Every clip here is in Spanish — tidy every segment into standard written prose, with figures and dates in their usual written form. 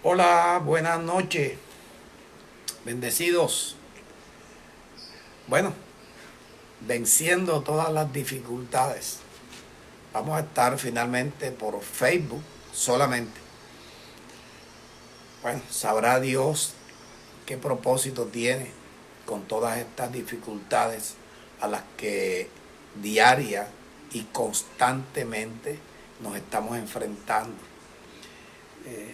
Hola, buenas noches, bendecidos. Bueno, venciendo todas las dificultades. Vamos a estar finalmente por Facebook solamente. Bueno, sabrá Dios qué propósito tiene con todas estas dificultades a las que diaria y constantemente nos estamos enfrentando.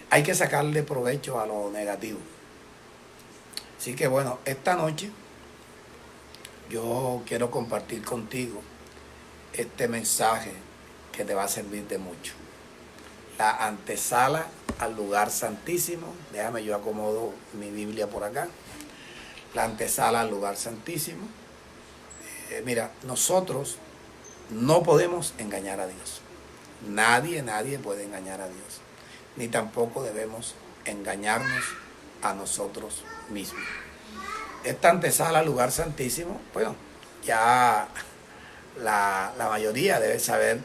Hay que sacarle provecho a lo negativo. Así que bueno, esta noche yo quiero compartir contigo este mensaje que te va a servir de mucho. La antesala al lugar santísimo. Déjame, yo acomodo mi Biblia por acá. La antesala al lugar santísimo. Mira, nosotros no podemos engañar a Dios. Nadie puede engañar a Dios. Ni tampoco debemos engañarnos a nosotros mismos. Esta antesala al lugar santísimo, bueno, ya la mayoría debe saber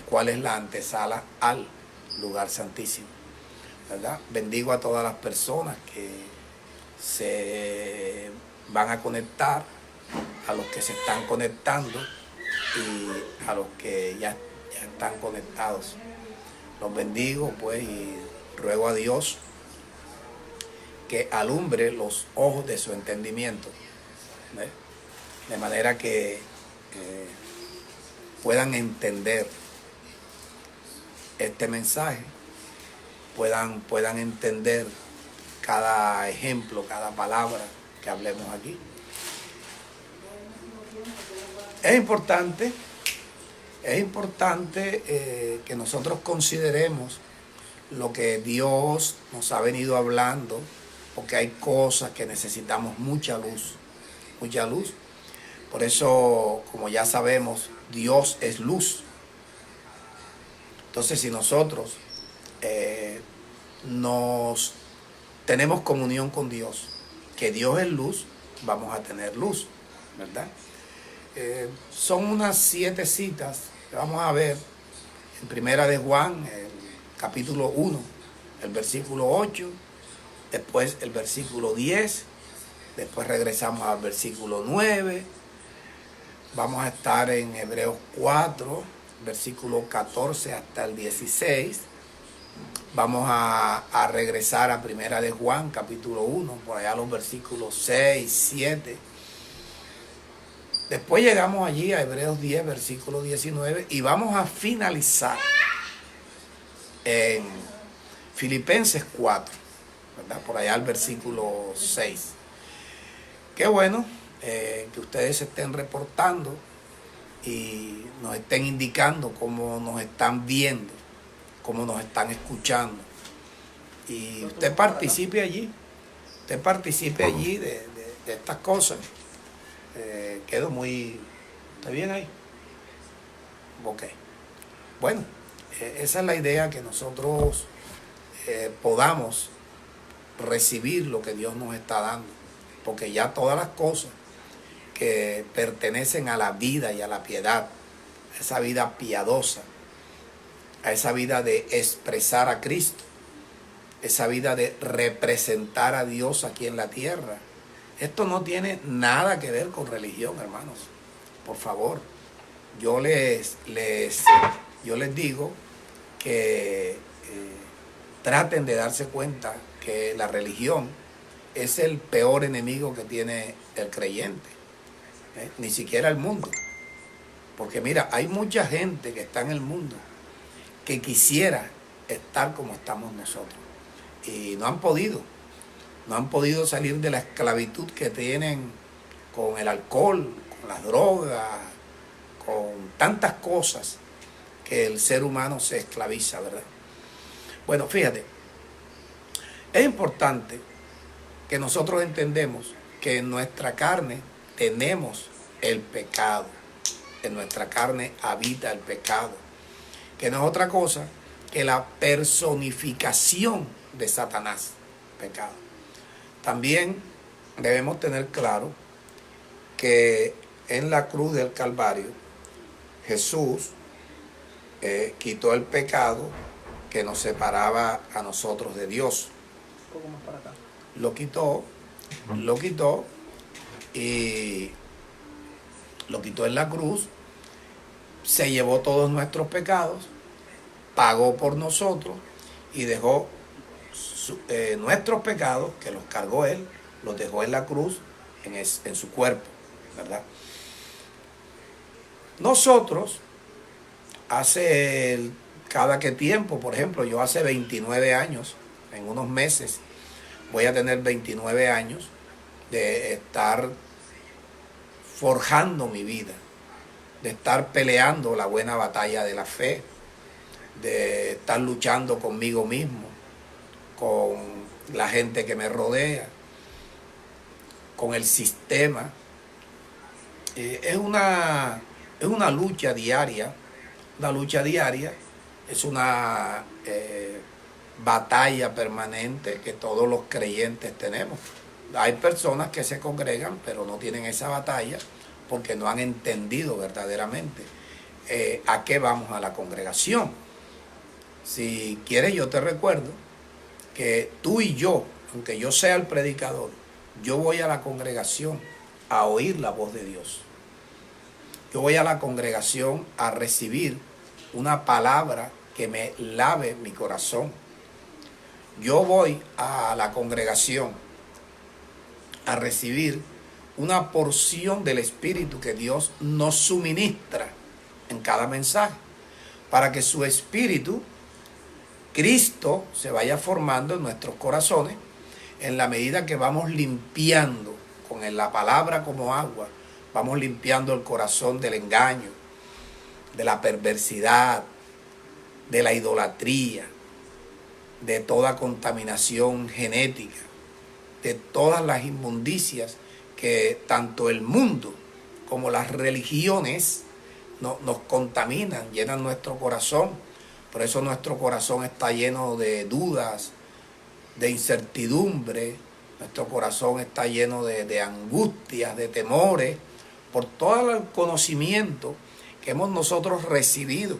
cuál es la antesala al lugar santísimo, ¿verdad? Bendigo a todas las personas que se van a conectar, a los que se están conectando y a los que ya están conectados. Los bendigo pues y ruego a Dios que alumbre los ojos de su entendimiento, ¿ves? De manera que puedan entender este mensaje, puedan entender cada ejemplo, cada palabra que hablemos aquí. Es importante que nosotros consideremos lo que Dios nos ha venido hablando, porque hay cosas que necesitamos mucha luz. Por eso, como ya sabemos, Dios es luz. Entonces, si nosotros nos tenemos comunión con Dios, que Dios es luz, vamos a tener luz, ¿verdad? Son unas 7 citas que vamos a ver en Primera de Juan, el capítulo 1, el versículo 8, después el versículo 10, después regresamos al versículo 9, vamos a estar en Hebreos 4, versículo 14 hasta el 16, vamos a regresar a Primera de Juan, capítulo 1, por allá los versículos 6, 7, después llegamos allí a Hebreos 10, versículo 19, y vamos a finalizar en Filipenses 4, ¿verdad? Por allá el versículo 6. Qué bueno que ustedes se estén reportando y nos estén indicando cómo nos están viendo, cómo nos están escuchando. Y usted participe allí de estas cosas. Quedo muy... ¿Está bien ahí? Ok. Bueno, esa es la idea, que nosotros podamos recibir lo que Dios nos está dando, porque ya todas las cosas que pertenecen a la vida y a la piedad, a esa vida piadosa, a esa vida de expresar a Cristo, esa vida de representar a Dios aquí en la tierra, esto no tiene nada que ver con religión, hermanos. Por favor, yo les digo que traten de darse cuenta que la religión es el peor enemigo que tiene el creyente, ni siquiera el mundo. Porque mira, hay mucha gente que está en el mundo que quisiera estar como estamos nosotros y no han podido salir de la esclavitud que tienen con el alcohol, con las drogas, con tantas cosas que el ser humano se esclaviza, ¿verdad? Bueno, fíjate, es importante que nosotros entendemos que en nuestra carne tenemos el pecado, en nuestra carne habita el pecado, que no es otra cosa que la personificación de Satanás, pecado. También debemos tener claro que en la cruz del Calvario Jesús quitó el pecado que nos separaba a nosotros de Dios. Un poco más para acá. Lo quitó y lo quitó en la cruz, se llevó todos nuestros pecados, pagó por nosotros y dejó nuestros pecados, que los cargó Él, los dejó en la cruz, en su cuerpo, ¿verdad? Nosotros, cada que tiempo, por ejemplo, yo hace 29 años, en unos meses, voy a tener 29 años de estar forjando mi vida, de estar peleando la buena batalla de la fe, de estar luchando conmigo mismo, con la gente que me rodea, con el sistema. Es una lucha diaria, es una batalla permanente que todos los creyentes tenemos. Hay personas que se congregan, pero no tienen esa batalla porque no han entendido verdaderamente a qué vamos a la congregación. Si quieres, yo te recuerdo que tú y yo, aunque yo sea el predicador, yo voy a la congregación a oír la voz de Dios. Yo voy a la congregación a recibir una palabra que me lave mi corazón. Yo voy a la congregación a recibir una porción del Espíritu que Dios nos suministra en cada mensaje, para que su Espíritu, Cristo, se vaya formando en nuestros corazones en la medida que vamos limpiando con la palabra como agua, vamos limpiando el corazón del engaño, de la perversidad, de la idolatría, de toda contaminación genética, de todas las inmundicias que tanto el mundo como las religiones nos contaminan, llenan nuestro corazón. Por eso nuestro corazón está lleno de dudas, de incertidumbre, nuestro corazón está lleno de angustias, de temores, por todo el conocimiento que hemos nosotros recibido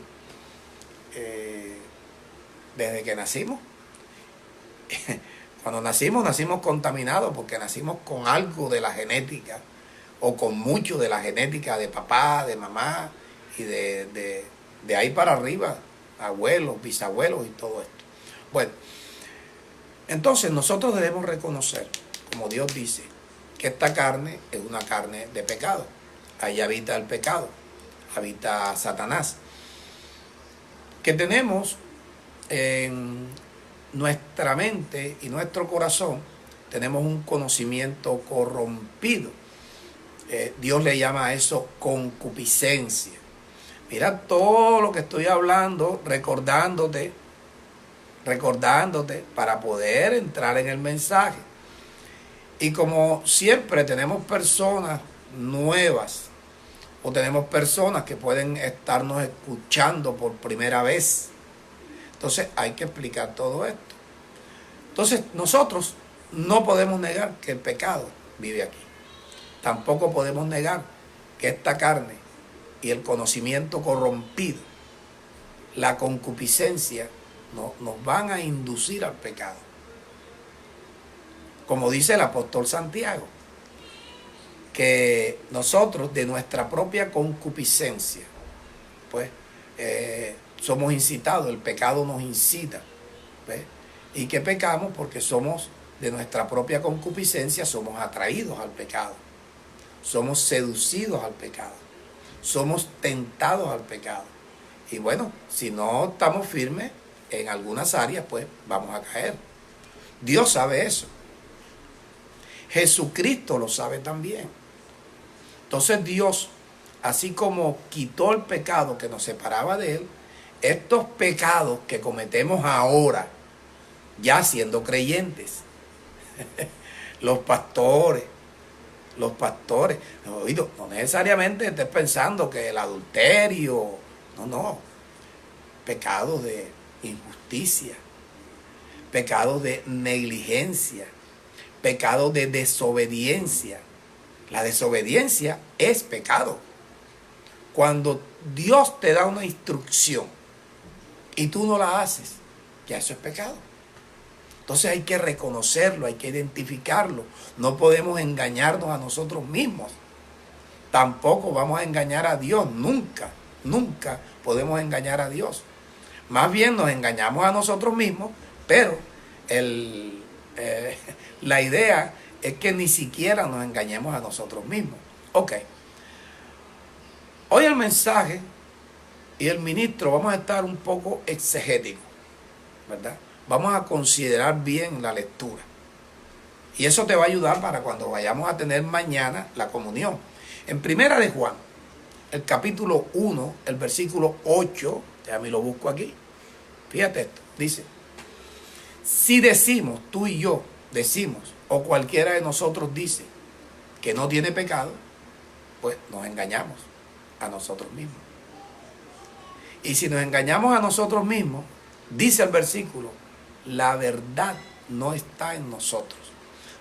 desde que nacimos. Cuando nacimos contaminados porque nacimos con algo de la genética o con mucho de la genética de papá, de mamá y de ahí para arriba, abuelos, bisabuelos y todo esto. Bueno, entonces nosotros debemos reconocer, como Dios dice, que esta carne es una carne de pecado. Ahí habita el pecado, habita Satanás. Que tenemos en nuestra mente y nuestro corazón, tenemos un conocimiento corrompido. Dios le llama a eso concupiscencia. Mira todo lo que estoy hablando, recordándote para poder entrar en el mensaje. Y como siempre tenemos personas nuevas o tenemos personas que pueden estarnos escuchando por primera vez, entonces hay que explicar todo esto. Entonces nosotros no podemos negar que el pecado vive aquí. Tampoco podemos negar que esta carne y el conocimiento corrompido, la concupiscencia, nos van a inducir al pecado. Como dice el apóstol Santiago, que nosotros de nuestra propia concupiscencia, pues somos incitados, el pecado nos incita, ¿ves? Y que pecamos porque somos de nuestra propia concupiscencia, somos atraídos al pecado, somos seducidos al pecado, somos tentados al pecado. Y bueno, si no estamos firmes en algunas áreas, pues vamos a caer. Dios sabe eso. Jesucristo lo sabe también. Entonces Dios, así como quitó el pecado que nos separaba de Él, estos pecados que cometemos ahora, ya siendo creyentes, los pastores, no necesariamente estés pensando que el adulterio, no, pecados de injusticia, pecados de negligencia, pecados de desobediencia. La desobediencia es pecado. Cuando Dios te da una instrucción y tú no la haces, ya eso es pecado. Entonces hay que reconocerlo, hay que identificarlo. No podemos engañarnos a nosotros mismos. Tampoco vamos a engañar a Dios, nunca, nunca podemos engañar a Dios. Más bien nos engañamos a nosotros mismos, pero la idea es que ni siquiera nos engañemos a nosotros mismos. Ok. Hoy el mensaje y el ministro vamos a estar un poco exegéticos, ¿verdad? Vamos a considerar bien la lectura. Y eso te va a ayudar para cuando vayamos a tener mañana la comunión. En Primera de Juan, el capítulo 1, el versículo 8, ya me lo busco aquí. Fíjate esto, dice: si decimos, tú y yo decimos, o cualquiera de nosotros dice que no tiene pecado, pues nos engañamos a nosotros mismos. Y si nos engañamos a nosotros mismos, dice el versículo, la verdad no está en nosotros.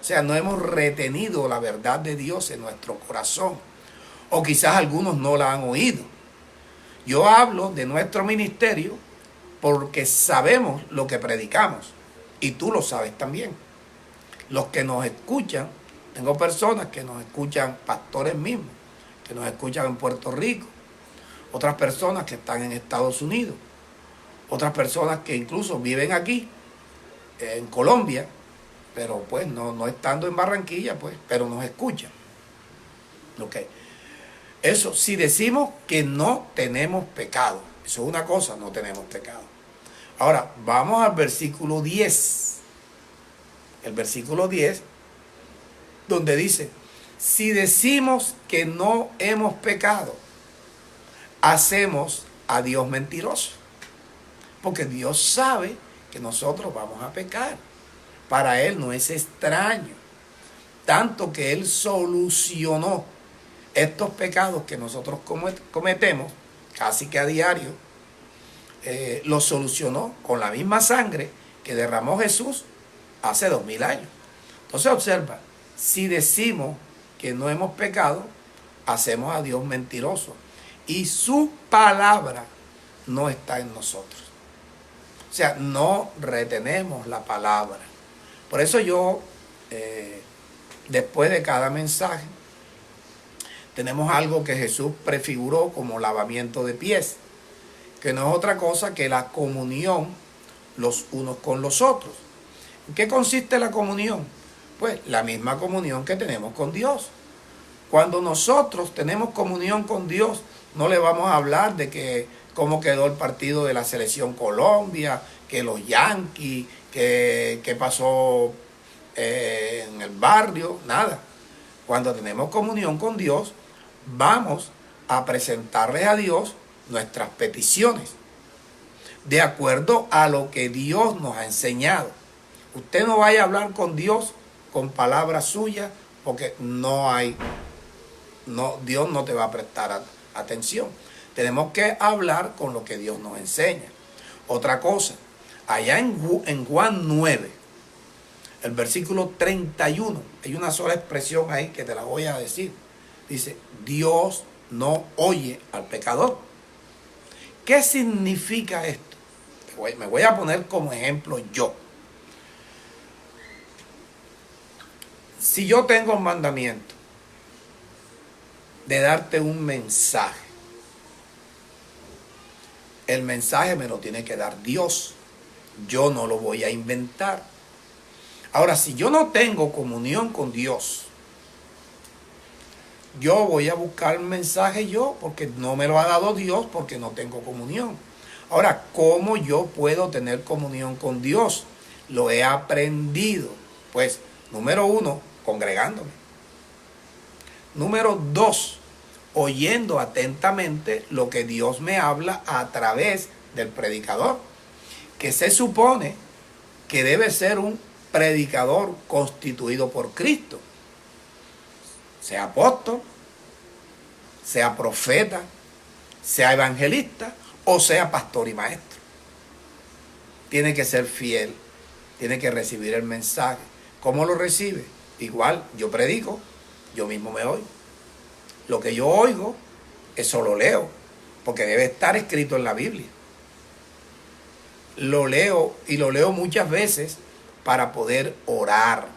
O sea, no hemos retenido la verdad de Dios en nuestro corazón. O quizás algunos no la han oído. Yo hablo de nuestro ministerio porque sabemos lo que predicamos. Y tú lo sabes también. Los que nos escuchan, tengo personas que nos escuchan, pastores mismos, que nos escuchan en Puerto Rico. Otras personas que están en Estados Unidos. Otras personas que incluso viven aquí, en Colombia, pero pues no estando en Barranquilla, pues, pero nos escuchan. Ok. Eso, si decimos que no tenemos pecado, eso es una cosa, no tenemos pecado. Ahora, vamos al versículo 10. El versículo 10, donde dice, si decimos que no hemos pecado, hacemos a Dios mentiroso. Porque Dios sabe que nosotros vamos a pecar. Para Él no es extraño. Tanto que Él solucionó estos pecados que nosotros cometemos casi que a diario, los solucionó con la misma sangre que derramó Jesús hace 2000 años. Entonces observa, si decimos que no hemos pecado, hacemos a Dios mentiroso y su palabra no está en nosotros. O sea, no retenemos la palabra. Por eso yo, después de cada mensaje, tenemos algo que Jesús prefiguró como lavamiento de pies, que no es otra cosa que la comunión los unos con los otros. ¿En qué consiste la comunión? Pues la misma comunión que tenemos con Dios. Cuando nosotros tenemos comunión con Dios, no le vamos a hablar de que cómo quedó el partido de la selección Colombia, que los Yankees, que pasó en el barrio, nada. Cuando tenemos comunión con Dios, vamos a presentarle a Dios nuestras peticiones, de acuerdo a lo que Dios nos ha enseñado. Usted no vaya a hablar con Dios con palabras suyas, porque Dios no te va a prestar atención. Tenemos que hablar con lo que Dios nos enseña. Otra cosa, allá en Juan 9, el versículo 31, hay una sola expresión ahí que te la voy a decir. Dice, Dios no oye al pecador. ¿Qué significa esto? Me voy a poner como ejemplo yo. Si yo tengo un mandamiento de darte un mensaje, el mensaje me lo tiene que dar Dios. Yo no lo voy a inventar. Ahora, si yo no tengo comunión con Dios, yo voy a buscar el mensaje yo, porque no me lo ha dado Dios, porque no tengo comunión. Ahora, ¿cómo yo puedo tener comunión con Dios? Lo he aprendido. Pues, número 1, congregándome. Número 2, oyendo atentamente lo que Dios me habla a través del predicador, que se supone que debe ser un predicador constituido por Cristo, sea apóstol, sea profeta, sea evangelista o sea pastor y maestro. Tiene que ser fiel, tiene que recibir el mensaje. ¿Cómo lo recibe? Igual, yo predico, yo mismo me oigo. Lo que yo oigo, eso lo leo, porque debe estar escrito en la Biblia. lo leo y lo leo muchas veces para poder orar.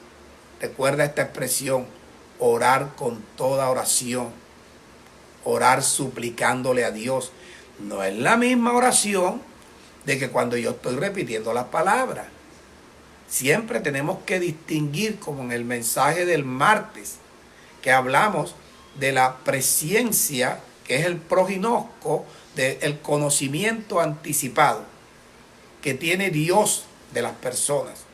Recuerda esta expresión, orar con toda oración, orar suplicándole a Dios. No es la misma oración de que cuando yo estoy repitiendo las palabras. Siempre tenemos que distinguir, como en el mensaje del martes, que hablamos de la presciencia, que es el proginosco, del conocimiento anticipado que tiene Dios de las personas.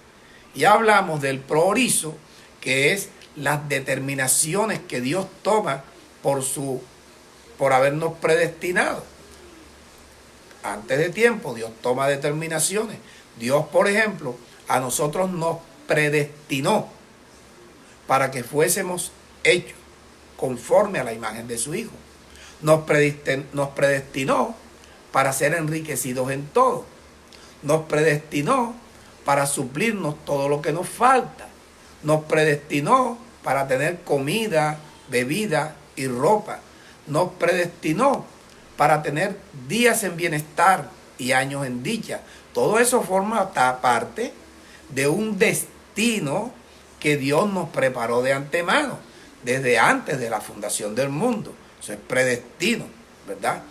Y hablamos del proorizo, que es las determinaciones que Dios toma por habernos predestinado. Antes de tiempo Dios toma determinaciones. Dios, por ejemplo, a nosotros nos predestinó para que fuésemos hechos conforme a la imagen de su Hijo. Nos predestinó para ser enriquecidos en todo. Nos predestinó para suplirnos todo lo que nos falta. Nos predestinó para tener comida, bebida y ropa. Nos predestinó para tener días en bienestar y años en dicha. Todo eso forma parte de un destino que Dios nos preparó de antemano, desde antes de la fundación del mundo. Eso es predestino, ¿verdad?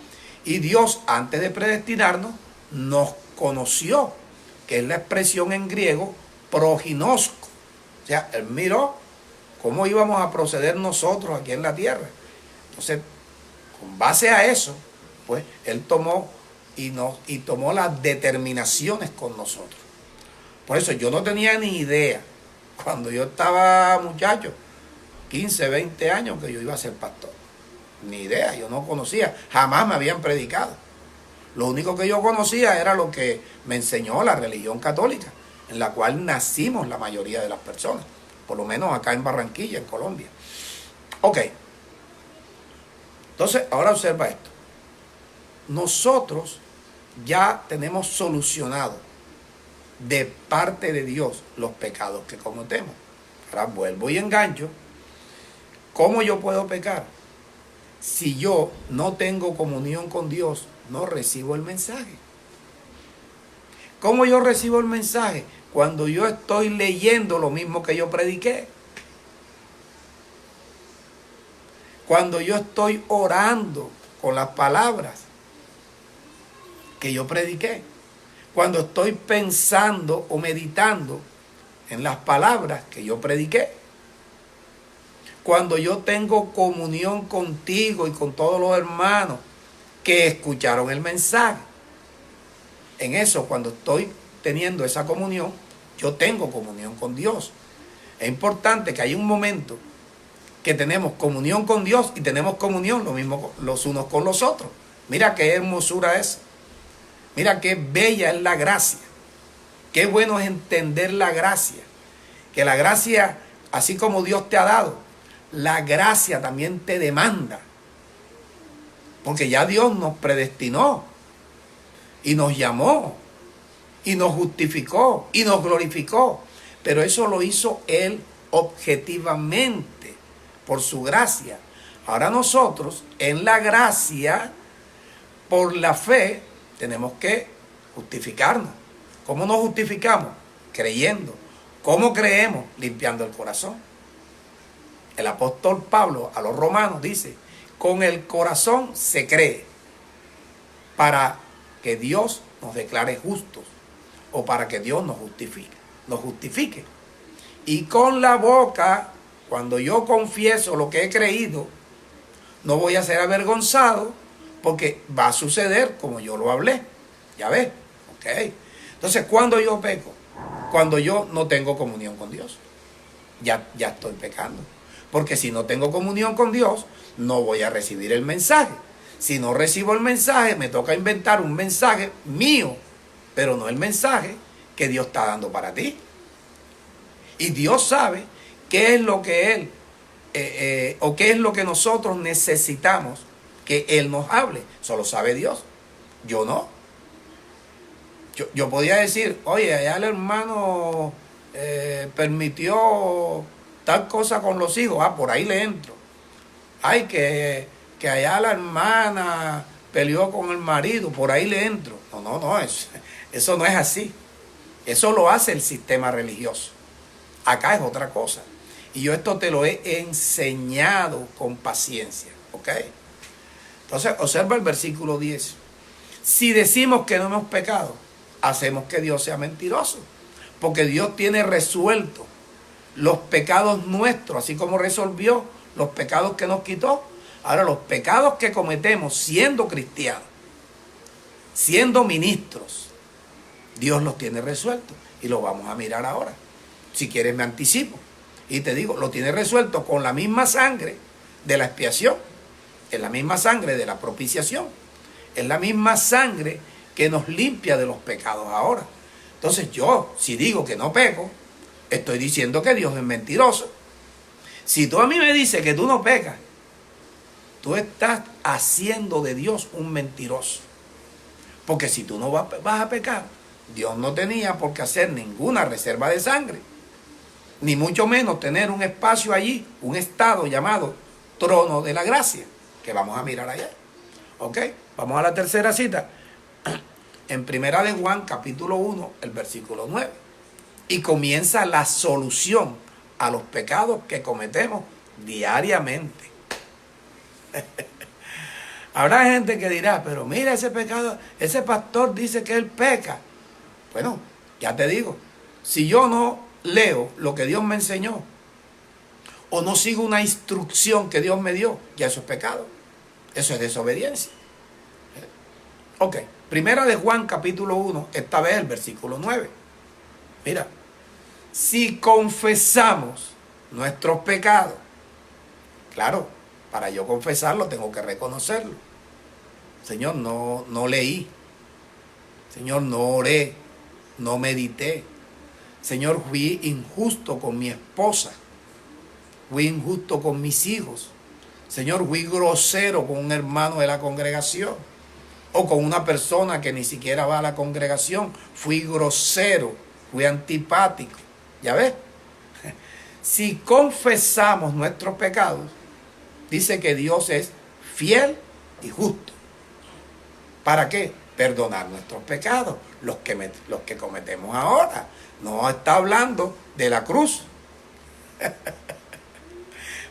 Y Dios, antes de predestinarnos, nos conoció, que es la expresión en griego prognosco. O sea, Él miró cómo íbamos a proceder nosotros aquí en la tierra. Entonces, con base a eso, pues Él tomó y tomó las determinaciones con nosotros. Por eso yo no tenía ni idea, cuando yo estaba muchacho, 15, 20 años, que yo iba a ser pastor. Ni idea, yo no conocía, jamás me habían predicado. Lo único que yo conocía era lo que me enseñó la religión católica, en la cual nacimos la mayoría de las personas, por lo menos acá en Barranquilla, en Colombia. Ok, entonces ahora observa esto. Nosotros ya tenemos solucionado de parte de Dios los pecados que cometemos. Ahora vuelvo y engancho. ¿Cómo yo puedo pecar? Si yo no tengo comunión con Dios, no recibo el mensaje. ¿Cómo yo recibo el mensaje? Cuando yo estoy leyendo lo mismo que yo prediqué. Cuando yo estoy orando con las palabras que yo prediqué. Cuando estoy pensando o meditando en las palabras que yo prediqué. Cuando yo tengo comunión contigo y con todos los hermanos que escucharon el mensaje. En eso, cuando estoy teniendo esa comunión, yo tengo comunión con Dios. Es importante que hay un momento que tenemos comunión con Dios y tenemos comunión lo mismo los unos con los otros. Mira qué hermosura es. Mira qué bella es la gracia. Qué bueno es entender la gracia. Que la gracia, así como Dios te ha dado, la gracia también te demanda. Porque ya Dios nos predestinó y nos llamó y nos justificó y nos glorificó. Pero eso lo hizo Él objetivamente por su gracia. Ahora nosotros en la gracia, por la fe, tenemos que justificarnos. ¿Cómo nos justificamos? Creyendo. ¿Cómo creemos? Limpiando el corazón. El apóstol Pablo a los romanos dice, con el corazón se cree para que Dios nos declare justos o para que Dios nos justifique. Y con la boca, cuando yo confieso lo que he creído, no voy a ser avergonzado porque va a suceder como yo lo hablé. Ya ves, ok. Entonces, ¿cuándo yo peco? Cuando yo no tengo comunión con Dios. Ya estoy pecando. Porque si no tengo comunión con Dios, no voy a recibir el mensaje. Si no recibo el mensaje, me toca inventar un mensaje mío, pero no el mensaje que Dios está dando para ti. Y Dios sabe qué es lo que Él, o qué es lo que nosotros necesitamos que Él nos hable. Solo sabe Dios. Yo no. Yo podía decir, oye, allá el hermano permitió tal cosa con los hijos. Ah, por ahí le entro. Ay, que allá la hermana peleó con el marido. Por ahí le entro. No. Eso no es así. Eso lo hace el sistema religioso. Acá es otra cosa. Y yo esto te lo he enseñado con paciencia. ¿Ok? Entonces, observa el versículo 10. Si decimos que no hemos pecado, hacemos que Dios sea mentiroso. Porque Dios tiene resuelto los pecados nuestros, así como resolvió los pecados que nos quitó. Ahora, los pecados que cometemos siendo cristianos, siendo ministros, Dios los tiene resueltos. Y lo vamos a mirar ahora. Si quieres me anticipo. Y te digo, lo tiene resuelto con la misma sangre de la expiación. Es la misma sangre de la propiciación. Es la misma sangre que nos limpia de los pecados ahora. Entonces yo, si digo que no peco, estoy diciendo que Dios es mentiroso. Si tú a mí me dices que tú no pecas, tú estás haciendo de Dios un mentiroso. Porque si tú no vas a pecar, Dios no tenía por qué hacer ninguna reserva de sangre. Ni mucho menos tener un espacio allí, un estado llamado trono de la gracia, que vamos a mirar allá. ¿Ok? Vamos a la tercera cita. En Primera de Juan, capítulo 1, el versículo 9. Y comienza la solución a los pecados que cometemos diariamente. Habrá gente que dirá, pero mira ese pecado, ese pastor dice que él peca. Bueno, ya te digo, si yo no leo lo que Dios me enseñó, o no sigo una instrucción que Dios me dio, ya eso es pecado. Eso es desobediencia. Ok, Primera de Juan capítulo 1, esta vez el versículo 9. Mira, si confesamos nuestros pecados, claro, para yo confesarlo tengo que reconocerlo. Señor, no leí. Señor, no oré, no medité. Señor, fui injusto con mi esposa. Fui injusto con mis hijos. Señor, fui grosero con un hermano de la congregación. O con una persona que ni siquiera va a la congregación. Fui grosero, fui antipático. ¿Ya ves? Si confesamos nuestros pecados, dice que Dios es fiel y justo. ¿Para qué? Perdonar nuestros pecados, los que cometemos ahora. No está hablando de la cruz.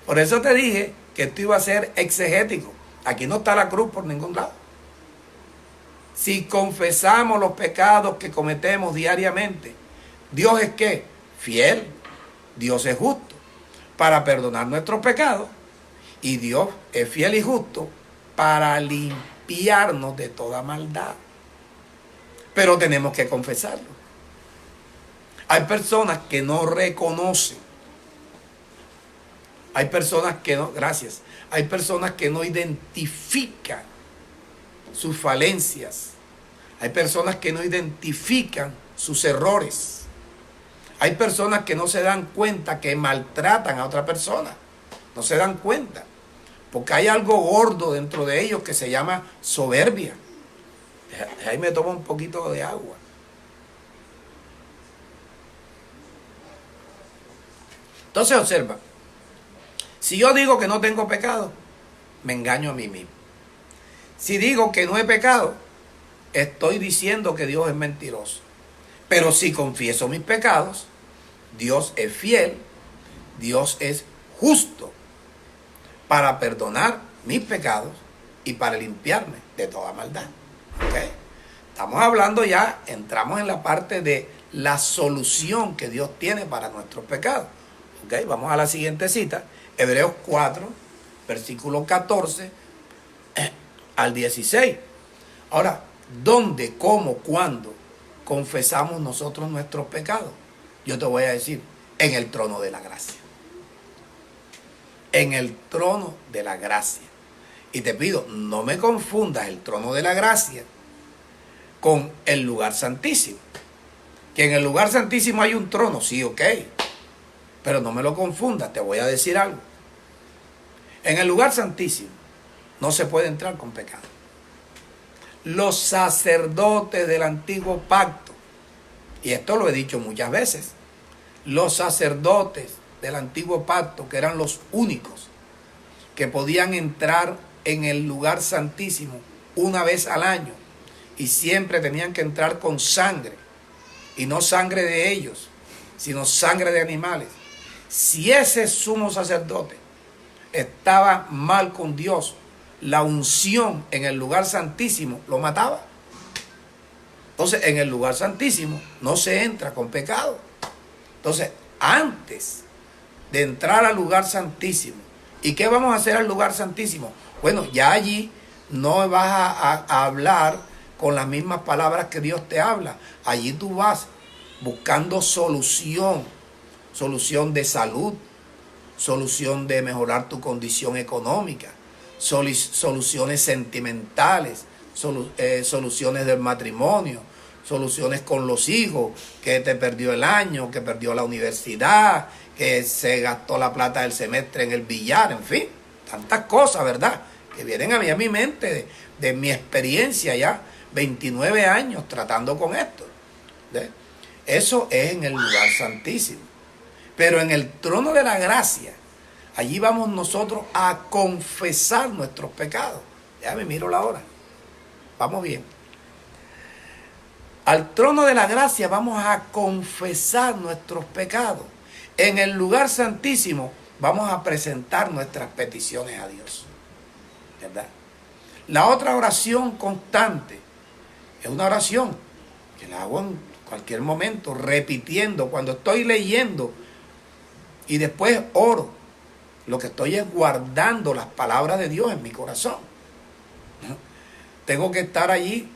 Por eso te dije que esto iba a ser exegético. Aquí no está la cruz por ningún lado. Si confesamos los pecados que cometemos diariamente, Dios es ¿qué? Fiel. Dios es justo para perdonar nuestros pecados. Y Dios es fiel y justo para limpiarnos de toda maldad. Pero tenemos que confesarlo. Hay personas que no reconocen. Hay personas que no, gracias. Hay personas que no identifican sus falencias. Hay personas que no identifican sus errores. Hay personas que no se dan cuenta que maltratan a otra persona. No se dan cuenta. Porque hay algo gordo dentro de ellos que se llama soberbia. Ahí me tomo un poquito de agua. Entonces observa. Si yo digo que no tengo pecado, me engaño a mí mismo. Si digo que no he pecado, estoy diciendo que Dios es mentiroso. Pero si confieso mis pecados, Dios es fiel, Dios es justo para perdonar mis pecados y para limpiarme de toda maldad. ¿Okay? Estamos hablando ya, entramos en la parte de la solución que Dios tiene para nuestros pecados. ¿Okay? Vamos a la siguiente cita, Hebreos 4, versículo 14 al 16. Ahora, ¿dónde, cómo, cuándo confesamos nosotros nuestros pecados? Yo te voy a decir, en el trono de la gracia. En el trono de la gracia. Y te pido, no me confundas el trono de la gracia con el lugar santísimo. Que en el lugar santísimo hay un trono, sí, ok. Pero no me lo confundas, te voy a decir algo. En el lugar santísimo no se puede entrar con pecado. Los sacerdotes del antiguo pacto, y esto lo he dicho muchas veces, los sacerdotes del antiguo pacto, que eran los únicos que podían entrar en el lugar santísimo una vez al año y siempre tenían que entrar con sangre, y no sangre de ellos, sino sangre de animales. Si ese sumo sacerdote estaba mal con Dios, la unción en el lugar santísimo lo mataba. Entonces, en el lugar santísimo no se entra con pecado. Entonces, antes de entrar al lugar santísimo, ¿y qué vamos a hacer al lugar santísimo? Bueno, ya allí no vas a hablar con las mismas palabras que Dios te habla. Allí tú vas buscando solución de salud, solución de mejorar tu condición económica, soluciones sentimentales, soluciones del matrimonio, soluciones con los hijos, que te perdió el año, que perdió la universidad, que se gastó la plata del semestre en el billar, en fin, tantas cosas, ¿verdad?, que vienen a mi mente de mi experiencia ya, 29 años tratando con esto. ¿Ves? Eso es en el lugar santísimo. Pero en el trono de la gracia, allí vamos nosotros a confesar nuestros pecados. Ya me miro la hora. Vamos bien. Al trono de la gracia vamos a confesar nuestros pecados. En el lugar santísimo vamos a presentar nuestras peticiones a Dios. ¿Verdad? La otra oración constante es una oración que la hago en cualquier momento, repitiendo, cuando estoy leyendo y después oro. Lo que estoy es guardando las palabras de Dios en mi corazón. Tengo que estar allí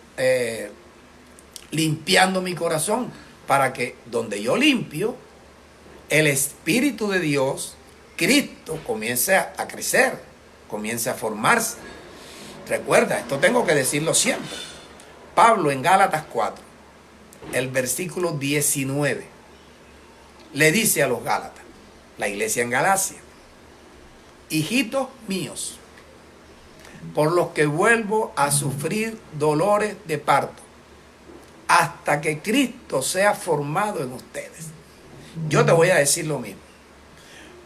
limpiando mi corazón para que donde yo limpio, el Espíritu de Dios, Cristo, comience a crecer, comience a formarse. Recuerda, esto tengo que decirlo siempre. Pablo en Gálatas 4, el versículo 19, le dice a los Gálatas, la iglesia en Galacia: hijitos míos, por los que vuelvo a sufrir dolores de parto, hasta que Cristo sea formado en ustedes. Yo te voy a decir lo mismo.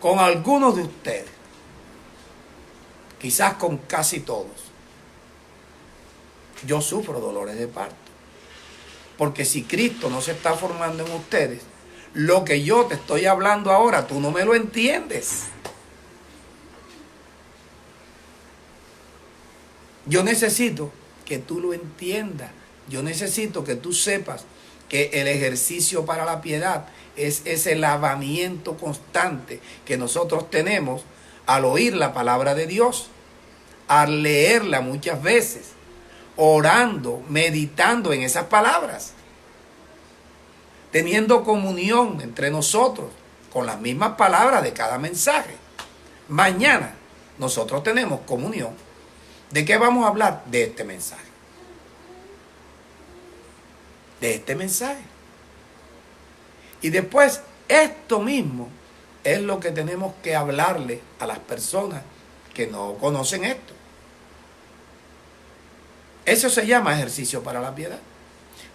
Con algunos de ustedes, quizás con casi todos, yo sufro dolores de parto. Porque si Cristo no se está formando en ustedes, lo que yo te estoy hablando ahora, tú no me lo entiendes. Yo necesito que tú lo entiendas. Yo necesito que tú sepas que el ejercicio para la piedad es ese lavamiento constante que nosotros tenemos al oír la palabra de Dios, al leerla muchas veces, orando, meditando en esas palabras, teniendo comunión entre nosotros con las mismas palabras de cada mensaje. Mañana nosotros tenemos comunión. ¿De qué vamos a hablar? De este mensaje. De este mensaje. Y después, esto mismo es lo que tenemos que hablarle a las personas que no conocen esto. Eso se llama ejercicio para la piedad.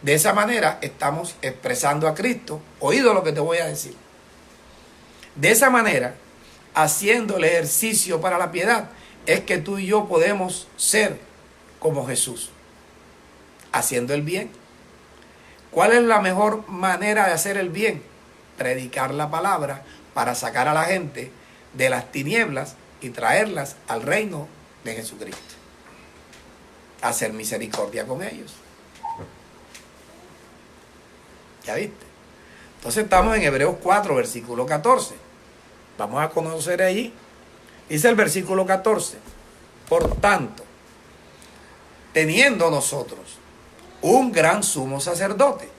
De esa manera estamos expresando a Cristo. Oído lo que te voy a decir. De esa manera, haciendo el ejercicio para la piedad, es que tú y yo podemos ser como Jesús, haciendo el bien. ¿Cuál es la mejor manera de hacer el bien? Predicar la palabra para sacar a la gente de las tinieblas y traerlas al reino de Jesucristo. Hacer misericordia con ellos. ¿Ya viste? Entonces estamos en Hebreos 4, versículo 14. Vamos a conocer allí. Dice el versículo 14: por tanto, teniendo nosotros un gran sumo sacerdote,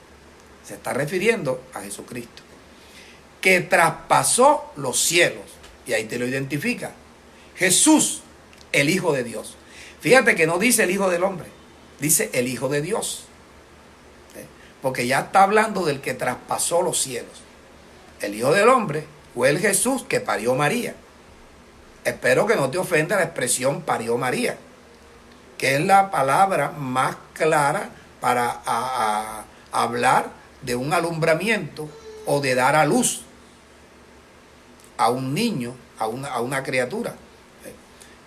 se está refiriendo a Jesucristo, que traspasó los cielos, y ahí te lo identifica, Jesús, el Hijo de Dios. Fíjate que no dice el Hijo del Hombre, dice el Hijo de Dios, porque ya está hablando del que traspasó los cielos. El Hijo del Hombre fue el Jesús que parió María. Espero que no te ofenda la expresión parió María, que es la palabra más clara para hablar de un alumbramiento o de dar a luz a un niño, a una criatura.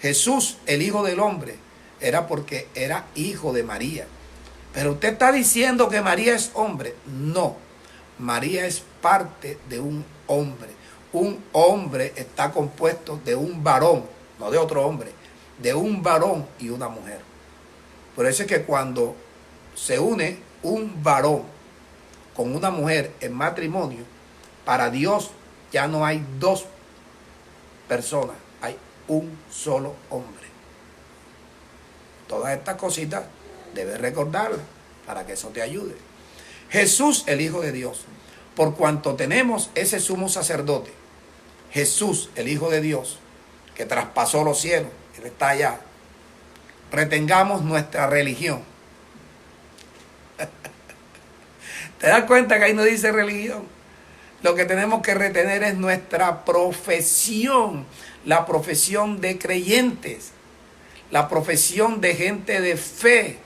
Jesús, el Hijo del Hombre, era porque era hijo de María. Pero usted está diciendo que María es hombre. No, María es parte de un hombre. Un hombre está compuesto de un varón, no de otro hombre, de un varón y una mujer. Por eso es que cuando se une un varón con una mujer en matrimonio, para Dios ya no hay dos personas, hay un solo hombre. Todas estas cositas debes recordarlas para que eso te ayude. Jesús, el Hijo de Dios, por cuanto tenemos ese sumo sacerdote, Jesús, el Hijo de Dios, que traspasó los cielos, Él está allá, retengamos nuestra religión. ¿Te das cuenta que ahí no dice religión? Lo que tenemos que retener es nuestra profesión, la profesión de creyentes, la profesión de gente de fe,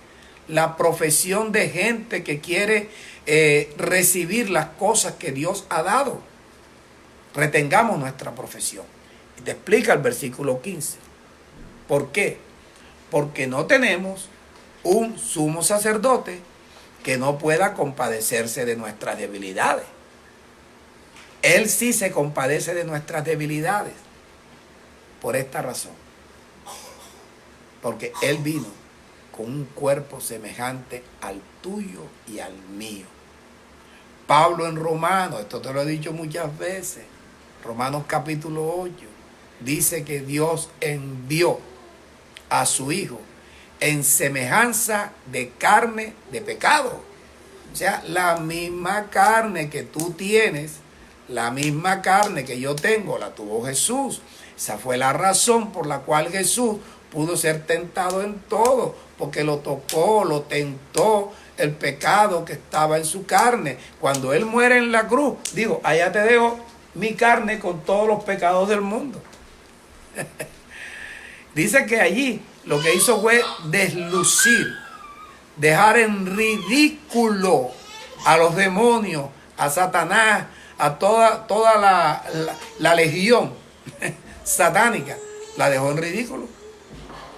la profesión de gente que quiere recibir las cosas que Dios ha dado. Retengamos nuestra profesión. Y te explica el versículo 15. ¿Por qué? Porque no tenemos un sumo sacerdote que no pueda compadecerse de nuestras debilidades. Él sí se compadece de nuestras debilidades. Por esta razón. Porque Él vino con un cuerpo semejante al tuyo y al mío. Pablo en Romanos, esto te lo he dicho muchas veces, Romanos capítulo 8, dice que Dios envió a su Hijo en semejanza de carne de pecado. O sea, la misma carne que tú tienes, la misma carne que yo tengo, la tuvo Jesús. Esa fue la razón por la cual Jesús pudo ser tentado en todo, porque lo tocó, lo tentó el pecado que estaba en su carne. Cuando Él muere en la cruz, digo, allá te dejo mi carne con todos los pecados del mundo. Dice que allí lo que hizo fue deslucir, dejar en ridículo a los demonios, a Satanás, a toda la legión satánica. La dejó en ridículo.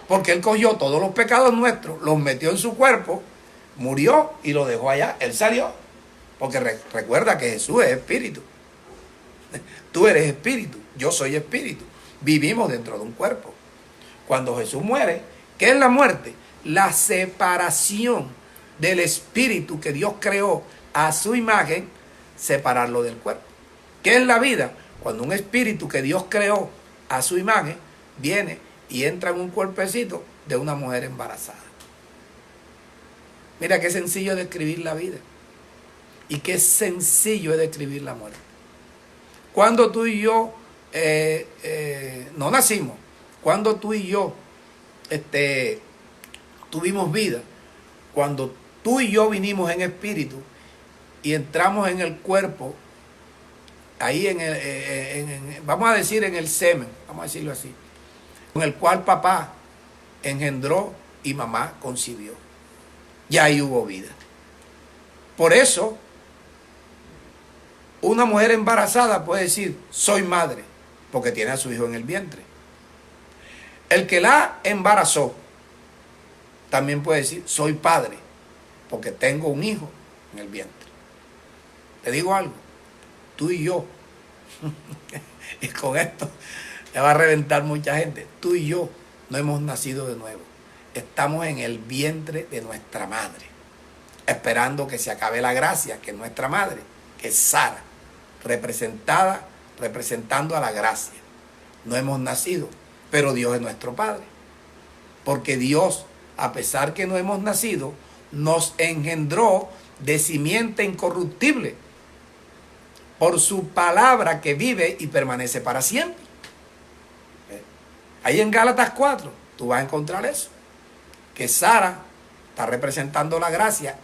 Porque Él cogió todos los pecados nuestros, los metió en su cuerpo, murió y lo dejó allá. Él salió. Porque recuerda que Jesús es espíritu. Tú eres espíritu, yo soy espíritu. Vivimos dentro de un cuerpo. Cuando Jesús muere, ¿qué es la muerte? La separación del espíritu que Dios creó a su imagen, separarlo del cuerpo. ¿Qué es la vida? Cuando un espíritu que Dios creó a su imagen viene y entra en un cuerpecito de una mujer embarazada. Mira qué sencillo es describir la vida. Y qué sencillo es describir la muerte. Cuando tú y yo no nacimos, cuando tú y yo tuvimos vida, cuando tú y yo vinimos en espíritu y entramos en el cuerpo, ahí vamos a decir en el semen, vamos a decirlo así, con el cual papá engendró y mamá concibió. Ya ahí hubo vida. Por eso, una mujer embarazada puede decir, soy madre, porque tiene a su hijo en el vientre. El que la embarazó también puede decir, soy padre, porque tengo un hijo en el vientre. Te digo algo, tú y yo, y con esto le va a reventar mucha gente, tú y yo no hemos nacido de nuevo. Estamos en el vientre de nuestra madre, esperando que se acabe la gracia, que es nuestra madre, que es Sara, representando a la gracia. No hemos nacido, pero Dios es nuestro Padre. Porque Dios, a pesar que no hemos nacido, nos engendró de simiente incorruptible por su palabra que vive y permanece para siempre. Ahí en Gálatas 4, tú vas a encontrar eso. Que Sara está representando la gracia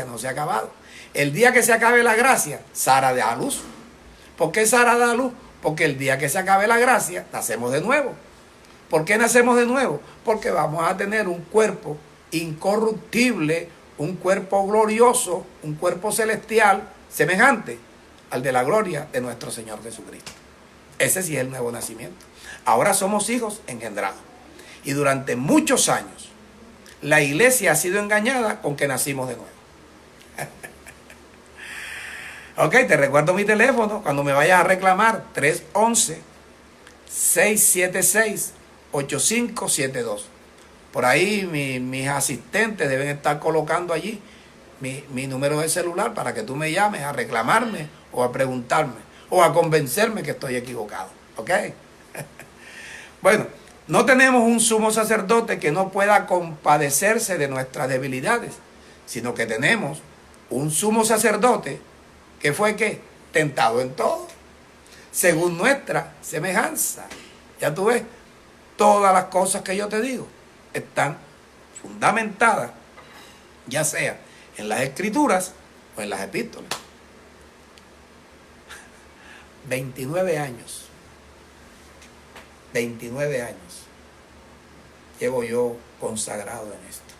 no se ha acabado. El día que se acabe la gracia, Sara da a luz. ¿Por qué Sara da a luz? Porque el día que se acabe la gracia, nacemos de nuevo. ¿Por qué nacemos de nuevo? Porque vamos a tener un cuerpo incorruptible, un cuerpo glorioso, un cuerpo celestial, semejante al de la gloria de nuestro Señor Jesucristo. Ese sí es el nuevo nacimiento. Ahora somos hijos engendrados. Y durante muchos años, la iglesia ha sido engañada con que nacimos de nuevo. Ok, te recuerdo mi teléfono cuando me vayas a reclamar, 311-676-8572. Por ahí mis asistentes deben estar colocando allí mi número de celular para que tú me llames a reclamarme o a preguntarme o a convencerme que estoy equivocado. ¿Ok? Bueno, no tenemos un sumo sacerdote que no pueda compadecerse de nuestras debilidades, sino que tenemos un sumo sacerdote que fue ¿qué? Tentado en todo, según nuestra semejanza. Ya tú ves, todas las cosas que yo te digo están fundamentadas, ya sea en las escrituras o en las epístolas. 29 años. 29 años llevo yo consagrado en esto.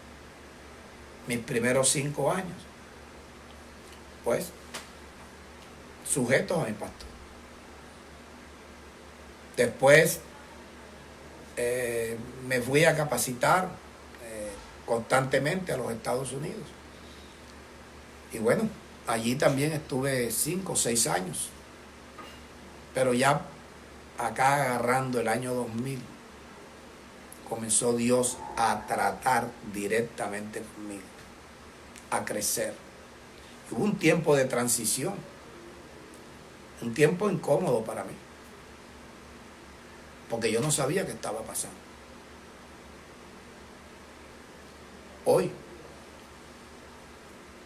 Mis primeros 5 años, pues, sujetos a mi pastor. Después me fui a capacitar constantemente a los Estados Unidos. Y bueno, allí también estuve 5 o 6 años. Pero ya acá agarrando el año 2000, comenzó Dios a tratar directamente conmigo, a crecer. Hubo un tiempo de transición, un tiempo incómodo para mí, porque yo no sabía qué estaba pasando. Hoy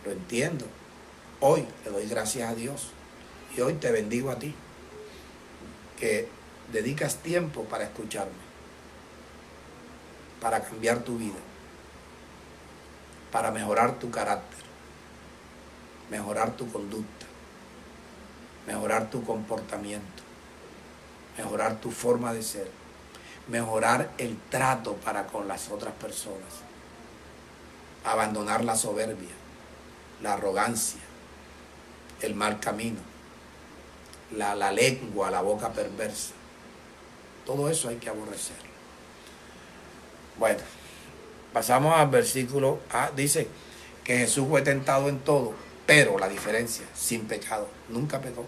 lo entiendo, hoy le doy gracias a Dios y hoy te bendigo a ti, que dedicas tiempo para escucharme, para cambiar tu vida, para mejorar tu carácter, mejorar tu conducta, mejorar tu comportamiento, mejorar tu forma de ser, mejorar el trato para con las otras personas, abandonar la soberbia, la arrogancia, el mal camino, la lengua, la boca perversa. Todo eso hay que aborrecerlo. Bueno, pasamos al versículo A. Dice que Jesús fue tentado en todo, pero la diferencia, sin pecado, nunca pecó.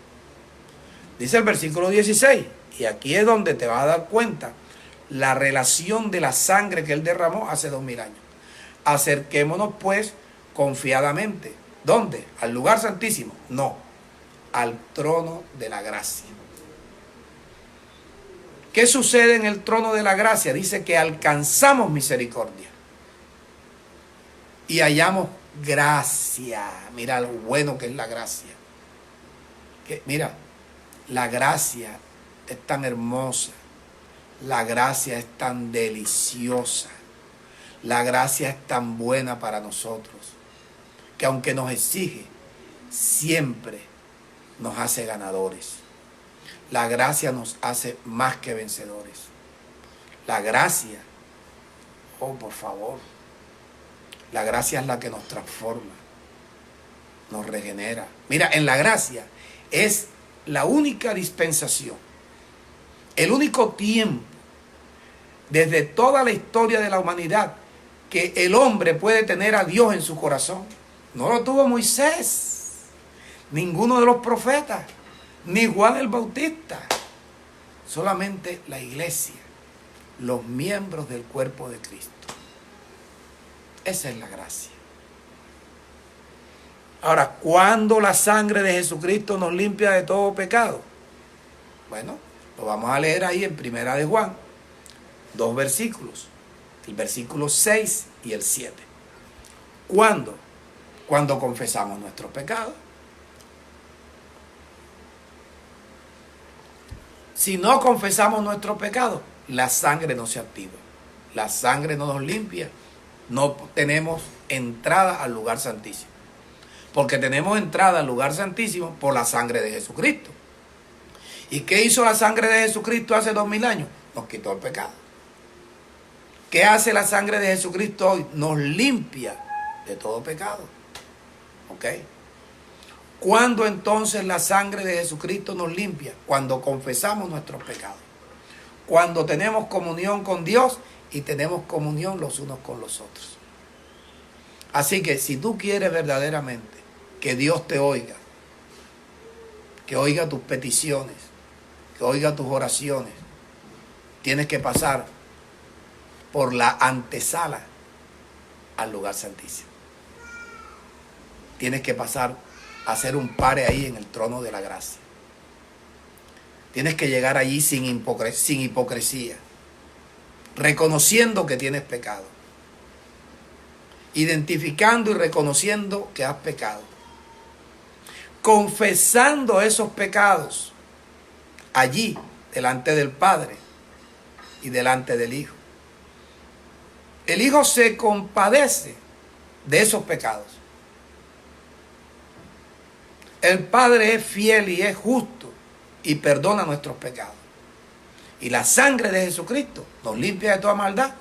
Dice el versículo 16, y aquí es donde te vas a dar cuenta la relación de la sangre que Él derramó hace 2000 años. Acerquémonos pues confiadamente. ¿Dónde? ¿Al lugar santísimo? No, al trono de la gracia. ¿Qué sucede en el trono de la gracia? Dice que alcanzamos misericordia y hallamos gracia. Mira lo bueno que es la gracia. Mira, la gracia es tan hermosa, la gracia es tan deliciosa, la gracia es tan buena para nosotros, que aunque nos exige, siempre nos hace ganadores. La gracia nos hace más que vencedores. La gracia, oh por favor, la gracia es la que nos transforma, nos regenera. Mira, en la gracia es la única dispensación, el único tiempo desde toda la historia de la humanidad que el hombre puede tener a Dios en su corazón. No lo tuvo Moisés, ninguno de los profetas, ni Juan el Bautista. Solamente la iglesia, los miembros del cuerpo de Cristo. Esa es la gracia. Ahora, ¿cuándo la sangre de Jesucristo nos limpia de todo pecado? Bueno, lo vamos a leer ahí en Primera de Juan, 2 versículos, el versículo 6 y el 7. ¿Cuándo? Cuando confesamos nuestros pecados. Si no confesamos nuestros pecados, la sangre no se activa. La sangre no nos limpia. No tenemos entrada al lugar santísimo. Porque tenemos entrada al lugar santísimo por la sangre de Jesucristo. ¿Y qué hizo la sangre de Jesucristo hace 2000 años? Nos quitó el pecado. ¿Qué hace la sangre de Jesucristo hoy? Nos limpia de todo pecado. ¿Ok? ¿Cuándo entonces la sangre de Jesucristo nos limpia? Cuando confesamos nuestros pecados. Cuando tenemos comunión con Dios y tenemos comunión los unos con los otros. Así que si tú quieres verdaderamente que Dios te oiga, que oiga tus peticiones, que oiga tus oraciones, tienes que pasar por la antesala al lugar santísimo. Tienes que pasar a hacer un pare ahí en el trono de la gracia. Tienes que llegar allí sin hipocresía, reconociendo que tienes pecado, identificando y reconociendo que has pecado, confesando esos pecados allí delante del Padre y delante del Hijo. El Hijo se compadece de esos pecados. El Padre es fiel y es justo y perdona nuestros pecados. Y la sangre de Jesucristo nos limpia de toda maldad,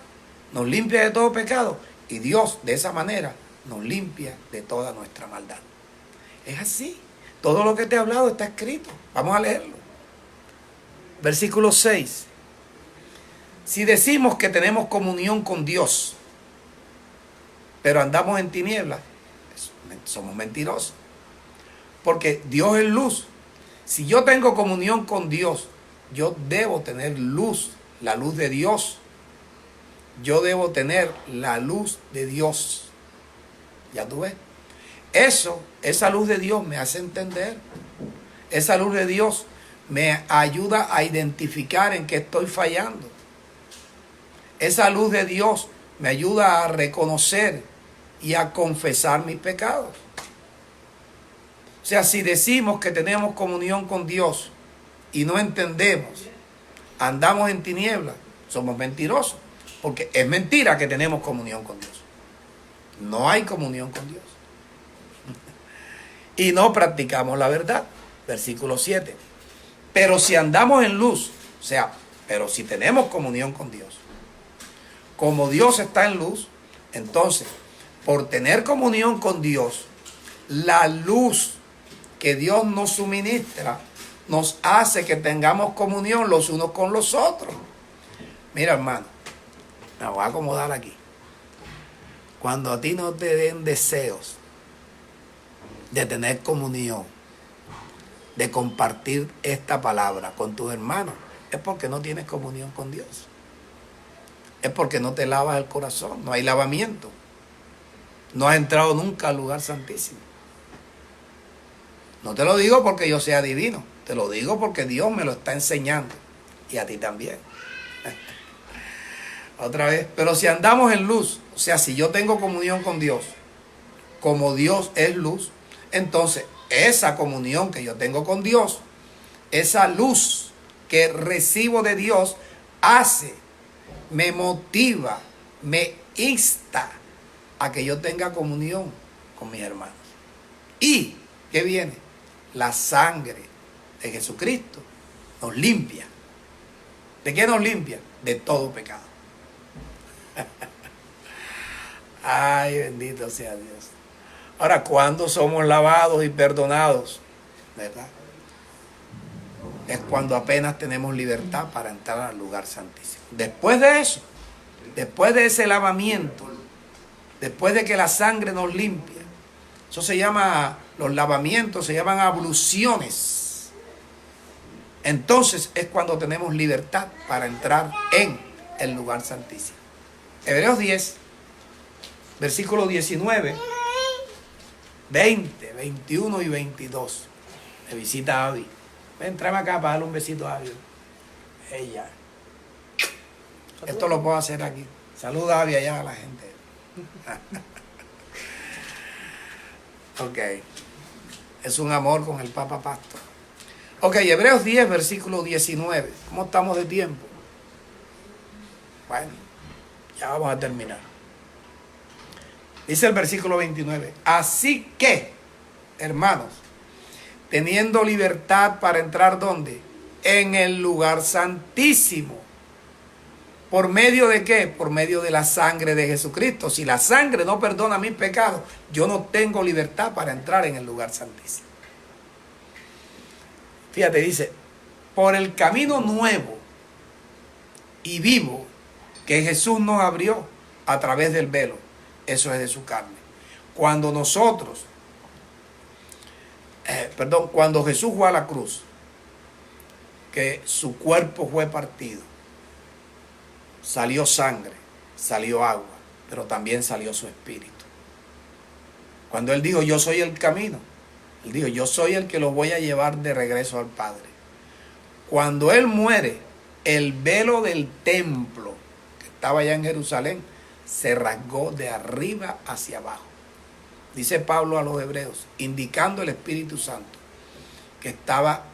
nos limpia de todo pecado. Y Dios de esa manera nos limpia de toda nuestra maldad. Es así. Todo lo que te he hablado está escrito. Vamos a leerlo. Versículo 6. Si decimos que tenemos comunión con Dios, pero andamos en tinieblas, somos mentirosos. Porque Dios es luz. Si yo tengo comunión con Dios, yo debo tener luz, la luz de Dios. Yo debo tener la luz de Dios. Ya tú ves. Esa luz de Dios me hace entender. Esa luz de Dios me ayuda a identificar en qué estoy fallando. Esa luz de Dios me ayuda a reconocer y a confesar mis pecados. O sea, si decimos que tenemos comunión con Dios y no entendemos, andamos en tinieblas, somos mentirosos. Porque es mentira que tenemos comunión con Dios. No hay comunión con Dios. Y no practicamos la verdad. Versículo 7. Pero si andamos en luz, o sea, pero si tenemos comunión con Dios, como Dios está en luz, entonces, por tener comunión con Dios, la luz que Dios nos suministra nos hace que tengamos comunión los unos con los otros. Mira, hermano, me voy a acomodar aquí. Cuando a ti no te den deseos de tener comunión, de compartir esta palabra con tus hermanos, es porque no tienes comunión con Dios. Es porque no te lavas el corazón, no hay lavamiento. No has entrado nunca al lugar santísimo. No te lo digo porque yo sea divino, te lo digo porque Dios me lo está enseñando y a ti también. Otra vez, pero si andamos en luz, o sea, si yo tengo comunión con Dios, como Dios es luz, entonces esa comunión que yo tengo con Dios, esa luz que recibo de Dios, me motiva, me insta a que yo tenga comunión con mis hermanos. ¿Y qué viene? La sangre de Jesucristo nos limpia. ¿De qué nos limpia? De todo pecado. Ay, bendito sea Dios. Ahora, ¿cuándo somos lavados y perdonados? ¿Verdad? Es cuando apenas tenemos libertad para entrar al lugar santísimo. Después de eso, después de ese lavamiento, después de que la sangre nos limpia, eso se llama, los lavamientos se llaman abluciones. Entonces es cuando tenemos libertad para entrar en el lugar santísimo. Hebreos 10, versículos 19, 20, 21 y 22. Me visita Abby. Ven, tráeme acá para darle un besito a Abby. Ella. Esto lo puedo hacer aquí. Saluda a Abby allá a la gente. Ok. Es un amor con el Papa Pastor. Ok, Hebreos 10, versículo 19. ¿Cómo estamos de tiempo? Bueno, ya vamos a terminar. Dice el versículo 29. Así que, hermanos, teniendo libertad para entrar, ¿dónde? En el lugar santísimo. ¿Por medio de qué? Por medio de la sangre de Jesucristo. Si la sangre no perdona mis pecados, yo no tengo libertad para entrar en el lugar santísimo. Fíjate, dice, por el camino nuevo y vivo que Jesús nos abrió a través del velo. Eso es de su carne. Cuando cuando Jesús fue a la cruz, que su cuerpo fue partido, salió sangre, salió agua, pero también salió su espíritu. Cuando Él dijo, yo soy el camino, Él dijo, yo soy el que los voy a llevar de regreso al Padre. Cuando Él muere, el velo del templo que estaba allá en Jerusalén se rasgó de arriba hacia abajo. Dice Pablo a los hebreos, indicando el Espíritu Santo, que estaba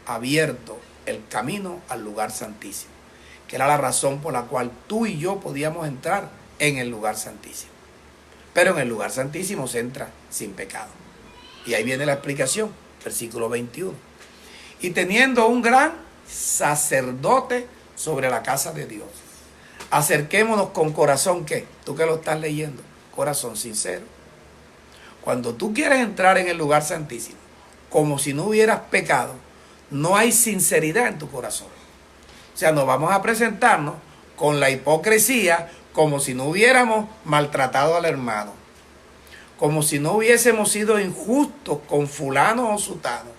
abierto el camino al lugar santísimo, que era la razón por la cual tú y yo podíamos entrar en el lugar santísimo. Pero en el lugar santísimo se entra sin pecado. Y ahí viene la explicación, versículo 21. Y teniendo un gran sacerdote sobre la casa de Dios, acerquémonos con corazón, ¿qué? Tú que lo estás leyendo, corazón sincero. Cuando tú quieres entrar en el lugar santísimo, como si no hubieras pecado, no hay sinceridad en tu corazón. O sea, nos vamos a presentarnos con la hipocresía, como si no hubiéramos maltratado al hermano, como si no hubiésemos sido injustos con fulano o sutano,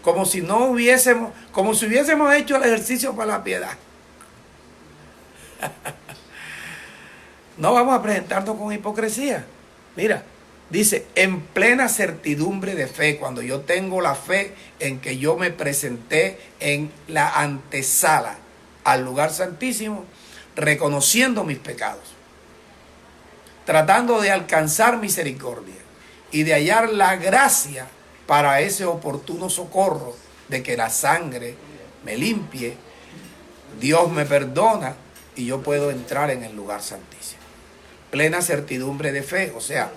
como si hubiésemos hecho el ejercicio para la piedad. No vamos a presentarnos con hipocresía. Mira, dice, en plena certidumbre de fe, cuando yo tengo la fe en que yo me presenté en la antesala al lugar santísimo, reconociendo mis pecados, tratando de alcanzar misericordia y de hallar la gracia para ese oportuno socorro de que la sangre me limpie, Dios me perdona y yo puedo entrar en el lugar santísimo. Plena certidumbre de fe, o sea,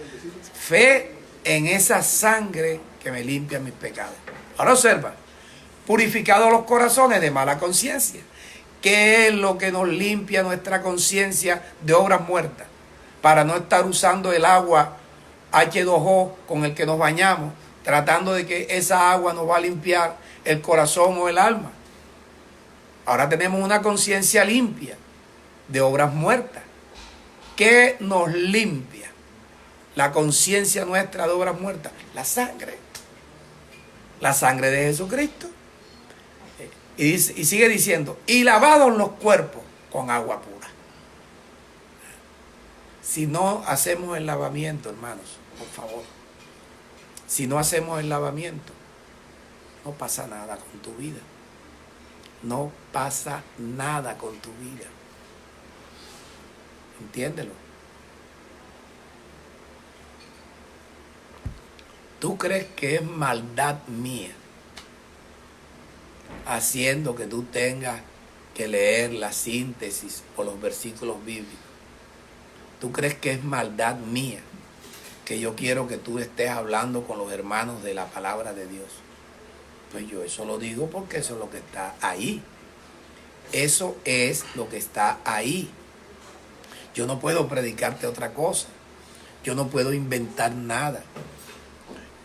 fe en esa sangre que me limpia mis pecados. Ahora observa, purificados los corazones de mala conciencia. ¿Qué es lo que nos limpia nuestra conciencia de obras muertas? Para no estar usando el agua H2O con el que nos bañamos, tratando de que esa agua nos va a limpiar el corazón o el alma. Ahora tenemos una conciencia limpia de obras muertas. ¿Qué nos limpia la conciencia nuestra de obras muertas? La sangre. La sangre de Jesucristo. Y sigue diciendo, y lavados los cuerpos con agua pura. Si no hacemos el lavamiento, hermanos, por favor, si no hacemos el lavamiento, no pasa nada con tu vida. No pasa nada con tu vida. Entiéndelo. ¿Tú crees que es maldad mía haciendo que tú tengas que leer la síntesis o los versículos bíblicos? ¿Tú crees que es maldad mía que yo quiero que tú estés hablando con los hermanos de la palabra de Dios? Pues yo eso lo digo porque eso es lo que está ahí. Eso es lo que está ahí. Yo no puedo predicarte otra cosa. Yo no puedo inventar nada.